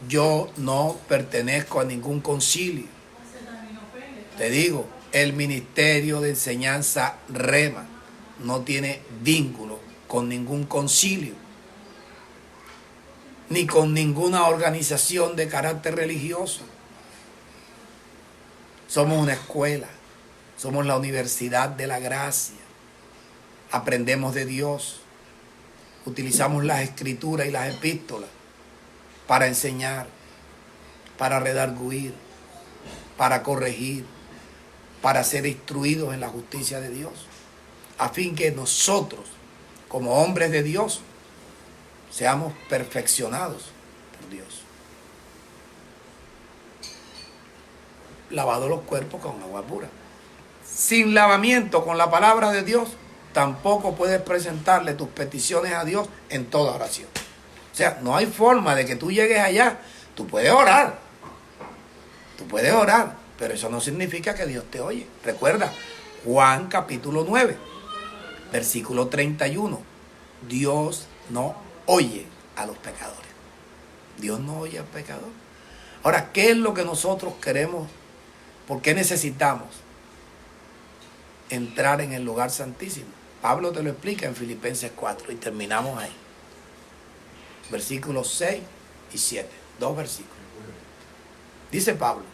Yo no pertenezco a ningún concilio. Te digo, el ministerio de enseñanza Rema no tiene vínculo con ningún concilio, ni con ninguna organización de carácter religioso. Somos una escuela, somos la universidad de la gracia. Aprendemos de Dios, utilizamos las escrituras y las epístolas para enseñar, para redarguir, para corregir, para ser instruidos en la justicia de Dios, a fin que nosotros, como hombres de Dios, seamos perfeccionados por Dios. Lavados los cuerpos con agua pura. Sin lavamiento con la palabra de Dios, tampoco puedes presentarle tus peticiones a Dios en toda oración. O sea, no hay forma de que tú llegues allá. Tú puedes orar, pero eso no significa que Dios te oye. Recuerda, Juan capítulo 9, versículo 31. Dios no oye a los pecadores. Dios no oye al pecador. Ahora, ¿qué es lo que nosotros queremos? ¿Por qué necesitamos entrar en el lugar santísimo? Pablo te lo explica en Filipenses 4 y terminamos ahí. versículos 6 y 7. 2 versículos. Dice Pablo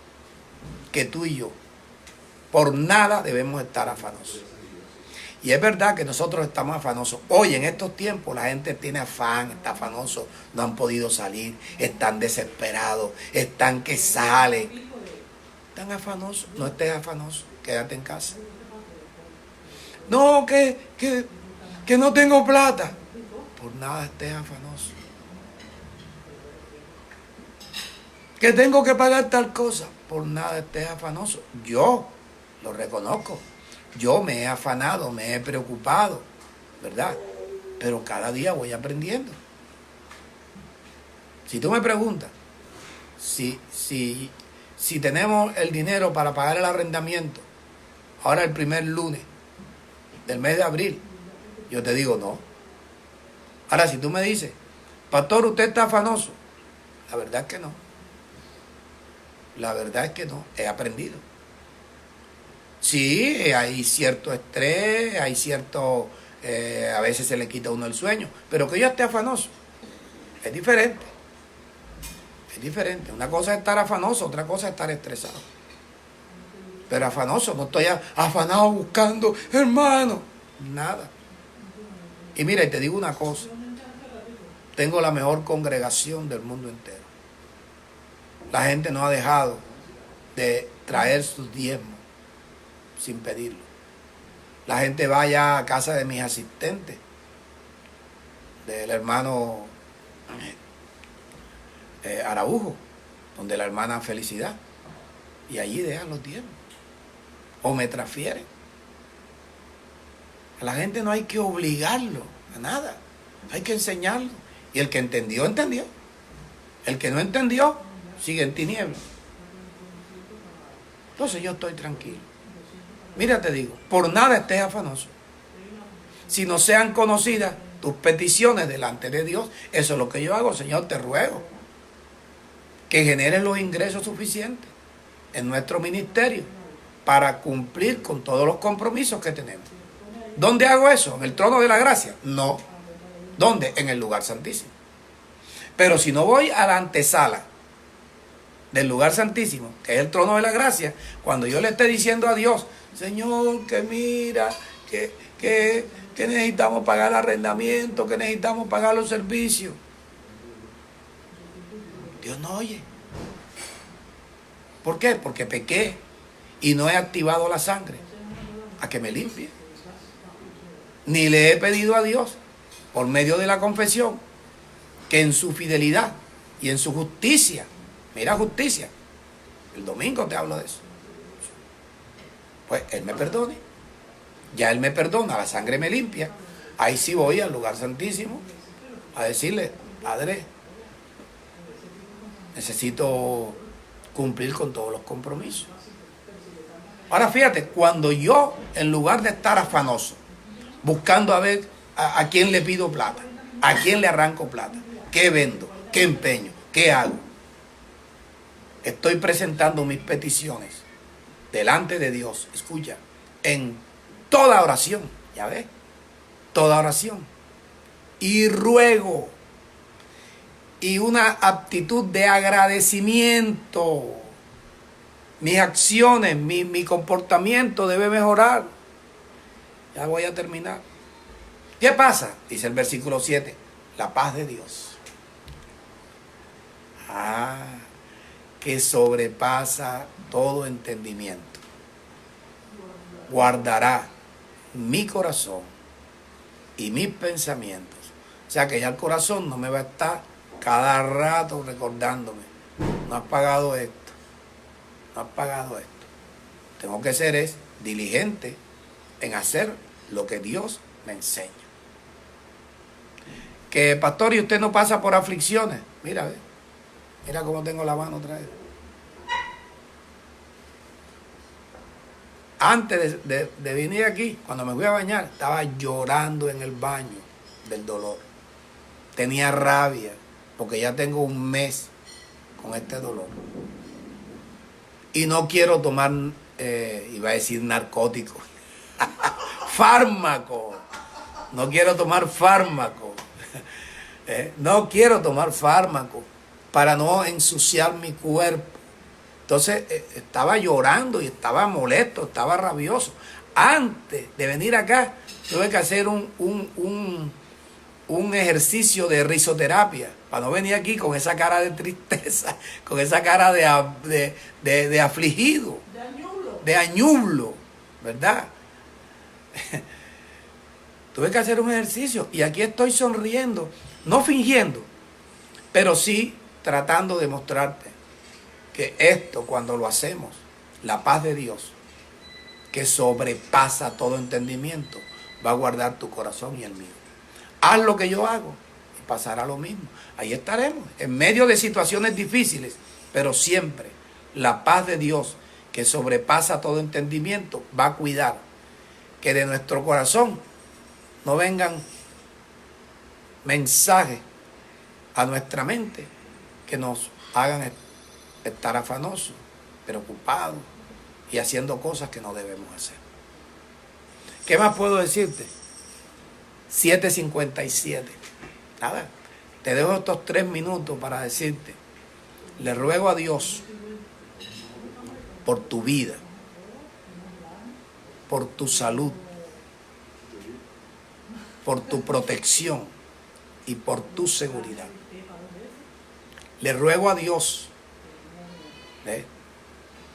que tú y yo por nada debemos estar afanosos. Y es verdad que nosotros estamos afanosos. Hoy en estos tiempos la gente tiene afán, está afanoso, no han podido salir, están desesperados, están que salen. Están afanosos, no estés afanoso, quédate en casa. No, que no tengo plata. Por nada estés afanoso. Que tengo que pagar tal cosa. Por nada estés afanoso. Yo lo reconozco. Yo me he afanado, me he preocupado, ¿verdad? Pero cada día voy aprendiendo. Si tú me preguntas si tenemos el dinero para pagar el arrendamiento, ahora el primer lunes del mes de abril, yo te digo no. Ahora, si tú me dices, pastor, ¿usted está afanoso? La verdad es que no. La verdad es que no. He aprendido. Sí, hay cierto estrés, hay cierto... a veces se le quita a uno el sueño. Pero que yo esté afanoso es diferente. Es diferente. Una cosa es estar afanoso, otra cosa es estar estresado. Pero afanoso, no estoy afanado buscando, hermano. Nada. Y mira, y te digo una cosa. Tengo la mejor congregación del mundo entero. La gente no ha dejado de traer sus diezmos sin pedirlo. La gente va ya a casa de mis asistentes, del hermano Araujo, donde la hermana Felicidad, y allí dejan los diezmos. O me transfieren. A la gente no hay que obligarlo a nada. Hay que enseñarlo. Y el que entendió, entendió. El que no entendió, sigue en tinieblas. Entonces yo estoy tranquilo. Mira, te digo, por nada estés afanoso. Si no sean conocidas tus peticiones delante de Dios, eso es lo que yo hago. Señor, te ruego que generes los ingresos suficientes en nuestro ministerio para cumplir con todos los compromisos que tenemos. ¿Dónde hago eso? ¿En el trono de la gracia? No. ¿Dónde? En el lugar santísimo. Pero si no voy a la antesala del lugar santísimo, que es el trono de la gracia, cuando yo le esté diciendo a Dios, Señor, que mira, que necesitamos pagar el arrendamiento, que necesitamos pagar los servicios, Dios no oye. ¿Por qué? Porque pequé y no he activado la sangre a que me limpie. Ni le he pedido a Dios, por medio de la confesión, que en su fidelidad y en su justicia, mira justicia, el domingo te hablo de eso, pues Él me perdone. Ya Él me perdona, la sangre me limpia. Ahí sí voy al lugar santísimo a decirle, Padre, necesito cumplir con todos los compromisos. Ahora fíjate, cuando yo, en lugar de estar afanoso, buscando a ver a quién le pido plata, a quién le arranco plata, qué vendo, qué empeño, qué hago, estoy presentando mis peticiones delante de Dios, escucha, en toda oración, ya ves, toda oración, y ruego, y una actitud de agradecimiento. Mis acciones, mi comportamiento debe mejorar. Ya voy a terminar. ¿Qué pasa? Dice el versículo 7, la paz de Dios. Que sobrepasa todo entendimiento. Guardará mi corazón y mis pensamientos. O sea que ya el corazón no me va a estar cada rato recordándome, no has pagado esto, no has pagado esto. Tengo que ser diligente en hacer lo que Dios me enseña. Que pastor, y usted no pasa por aflicciones. Mira, mira cómo tengo la mano otra vez. Antes de venir aquí, cuando me fui a bañar, estaba llorando en el baño del dolor. Tenía rabia, porque ya tengo un mes con este dolor. Y no quiero tomar, iba a decir narcóticos, fármaco. No quiero tomar fármaco. No quiero tomar fármaco para no ensuciar mi cuerpo. Entonces estaba llorando y estaba molesto, estaba rabioso. Antes de venir acá, tuve que hacer un ejercicio de risoterapia para no venir aquí con esa cara de tristeza, con esa cara de afligido, de añublo, ¿verdad? Tuve que hacer un ejercicio y aquí estoy sonriendo, no fingiendo, pero sí tratando de mostrarte que esto, cuando lo hacemos, la paz de Dios, que sobrepasa todo entendimiento, va a guardar tu corazón y el mío. Haz lo que yo hago y pasará lo mismo. Ahí estaremos, en medio de situaciones difíciles, pero siempre la paz de Dios, que sobrepasa todo entendimiento, va a cuidar que de nuestro corazón no vengan mensajes a nuestra mente que nos hagan estar afanosos, preocupados y haciendo cosas que no debemos hacer. ¿Qué más puedo decirte? 7:57. Nada, te dejo estos 3 minutos para decirte, le ruego a Dios por tu vida, por tu salud, por tu protección y por tu seguridad. Le ruego a Dios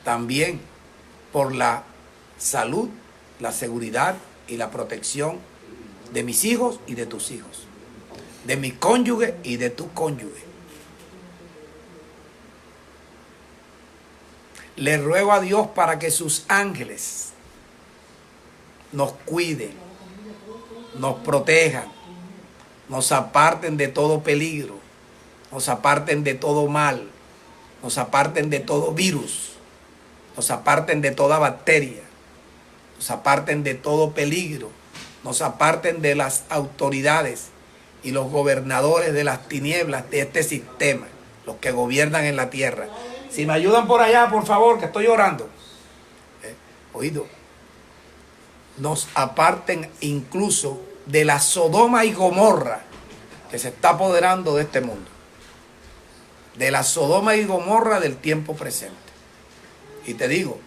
también por la salud, la seguridad y la protección de mis hijos y de tus hijos, de mi cónyuge y de tu cónyuge. Le ruego a Dios para que sus ángeles nos cuiden, nos protejan, nos aparten de todo peligro, nos aparten de todo mal, nos aparten de todo virus, nos aparten de toda bacteria, nos aparten de todo peligro, nos aparten de las autoridades y los gobernadores de las tinieblas de este sistema, los que gobiernan en la tierra. Si me ayudan por allá, por favor, que estoy orando. Oído, nos aparten incluso de la Sodoma y Gomorra que se está apoderando de este mundo. De la Sodoma y Gomorra del tiempo presente. Y te digo,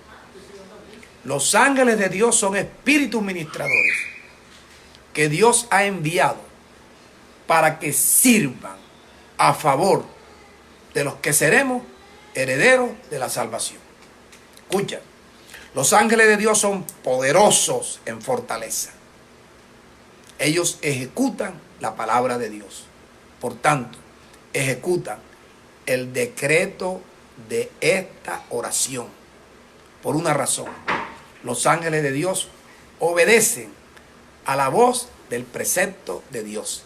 los ángeles de Dios son espíritus ministradores que Dios ha enviado para que sirvan a favor de los que seremos herederos de la salvación. Escucha, los ángeles de Dios son poderosos en fortaleza. Ellos ejecutan la palabra de Dios. Por tanto, ejecutan el decreto de esta oración. Por una razón, los ángeles de Dios obedecen a la voz del precepto de Dios.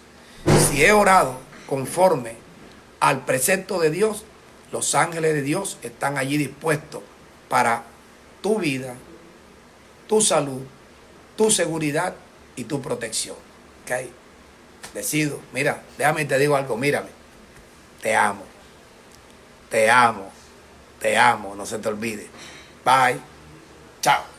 Si he orado conforme al precepto de Dios, los ángeles de Dios están allí dispuestos para tu vida, tu salud, tu seguridad y tu protección. ¿Ok? Decido, mira, déjame y te digo algo, mírame. Te amo, te amo, te amo, no se te olvide. Bye, chao.